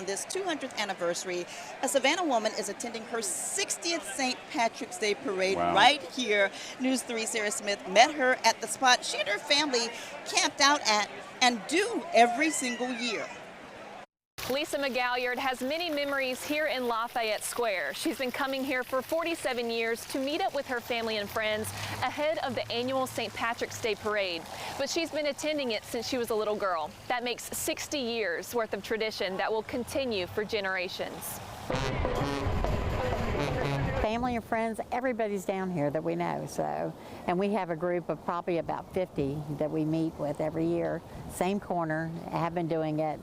on this 200th anniversary, a Savannah woman is attending her 60th St. Patrick's Day parade right here. News 3 Sarah Smith met her at the spot she and her family camped out at and do every single year. Lisa McGalliard has many memories here in Lafayette Square. She's been coming here for 47 years to meet up with her family and friends ahead of the annual St. Patrick's Day parade. But she's been attending it since she was a little girl. That makes 60 years worth of tradition that will continue for generations. Family and friends, everybody's down here that we know. And we have a group of probably about 50 that we meet with every year. Same corner. I have been doing it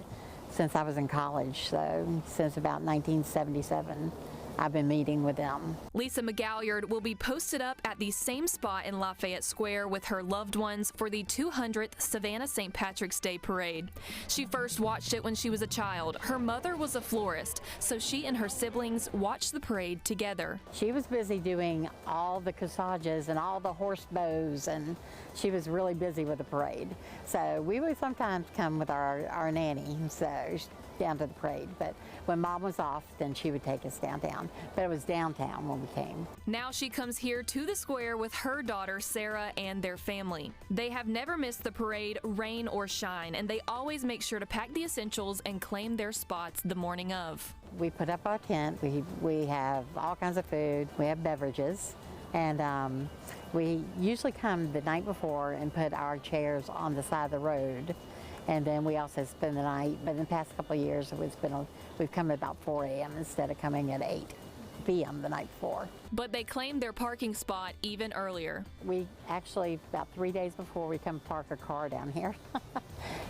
since I was in college, so since about 1977. I've been meeting with them. Lisa McGalliard will be posted up at the same spot in Lafayette Square with her loved ones for the 200th Savannah St. Patrick's Day Parade. She first watched it when she was a child. Her mother was a florist, so she and her siblings watched the parade together. She was busy doing all the corsages and all the horse bows, and she was really busy with the parade. So we would sometimes come with our nanny, so down to the parade. But when Mom was off, then she would take us downtown. But it was downtown when we came. Now she comes here to the square with her daughter, Sarah, and their family. They have never missed the parade, rain or shine, and they always make sure to pack the essentials and claim their spots the morning of. We put up our tent. We have all kinds of food. We have beverages. And we usually come the night before and put our chairs on the side of the road. And then we also spend the night, but in the past couple of years, we've come at about 4 a.m. instead of coming at 8 p.m. the night before. But they claimed their parking spot even earlier. We actually, about 3 days before, we come park a car down here.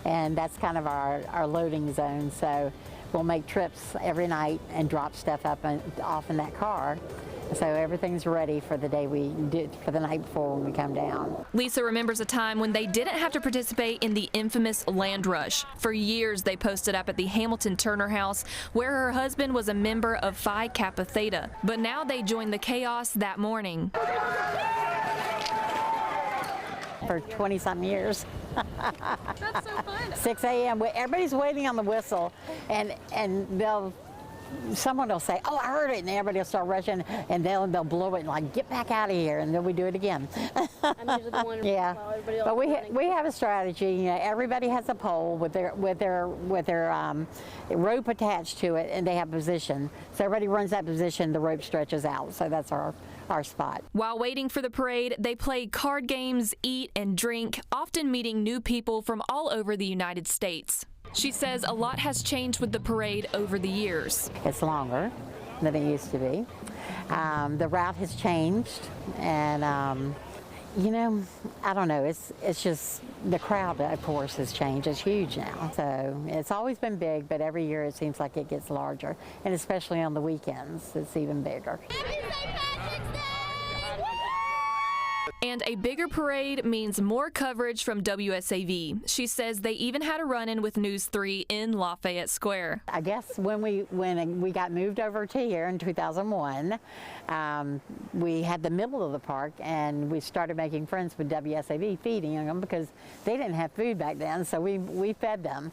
And that's kind of our loading zone. So we'll make trips every night and drop stuff up and off in that car. So everything's ready for the day we did, for the night before when we come down. Lisa remembers a time when they didn't have to participate in the infamous land rush. For years, they posted up at the Hamilton Turner House, where her husband was a member of Phi Kappa Theta. But now they joined the chaos that morning. For 20-something years. That's so fun. 6 a.m. Everybody's waiting on the whistle, and someone will say, "Oh, I heard it," and everybody will start rushing, and they'll blow it and like, "Get back out of here," and then we do it again. I'm usually the one. Yeah, but we have a strategy. You know, everybody has a pole with their rope attached to it, and they have position. So everybody runs that position. The rope stretches out. So that's our spot. While waiting for the parade, they play card games, eat and drink, often meeting new people from all over the United States. She says a lot has changed with the parade over the years. It's longer than it used to be. The route has changed, and you know, I don't know. It's just the crowd, of course, has changed. It's huge now. So it's always been big, but every year it seems like it gets larger, and especially on the weekends, it's even bigger. And a bigger parade means more coverage from WSAV. She says they even had a run-in with News 3 in Lafayette Square. I guess when we got moved over to here in 2001, we had the middle of the park, and we started making friends with WSAV, feeding them because they didn't have food back then, so we fed them.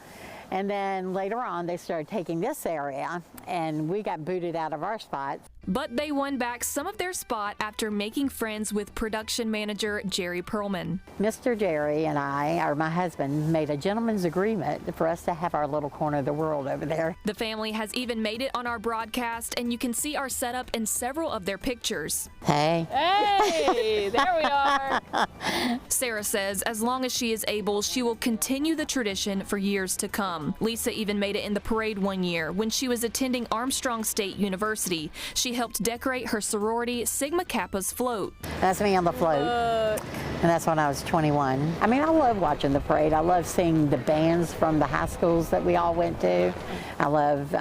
And then later on, they started taking this area, and we got booted out of our spot. But they won back some of their spot after making friends with production manager Jerry Perlman. Mr. Jerry and I, or my husband, made a gentleman's agreement for us to have our little corner of the world over there. The family has even made it on our broadcast, and you can see our setup in several of their pictures. Hey. Hey, there we are. Sarah says as long as she is able, she will continue the tradition for years to come. Lisa even made it in the parade one year when she was attending Armstrong State University. She helped decorate her sorority Sigma Kappa's float. That's me on the float. And that's when I was 21. I mean, I love watching the parade. I love seeing the bands from the high schools that we all went to. I love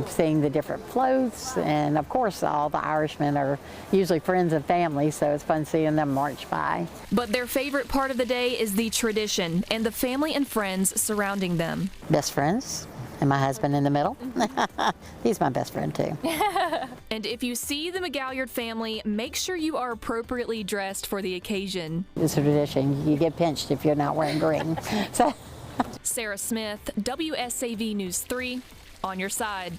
seeing the different floats. And of course, all the Irishmen are usually friends and family, so it's fun seeing them march by. But their favorite part of the day is the tradition and the family and friends surrounding them. Best friends. And my husband in the middle. He's my best friend too. And if you see the McGalliard family, make sure you are appropriately dressed for the occasion. It's a tradition. You get pinched if you're not wearing green. So. Sarah Smith, WSAV News 3, on your side.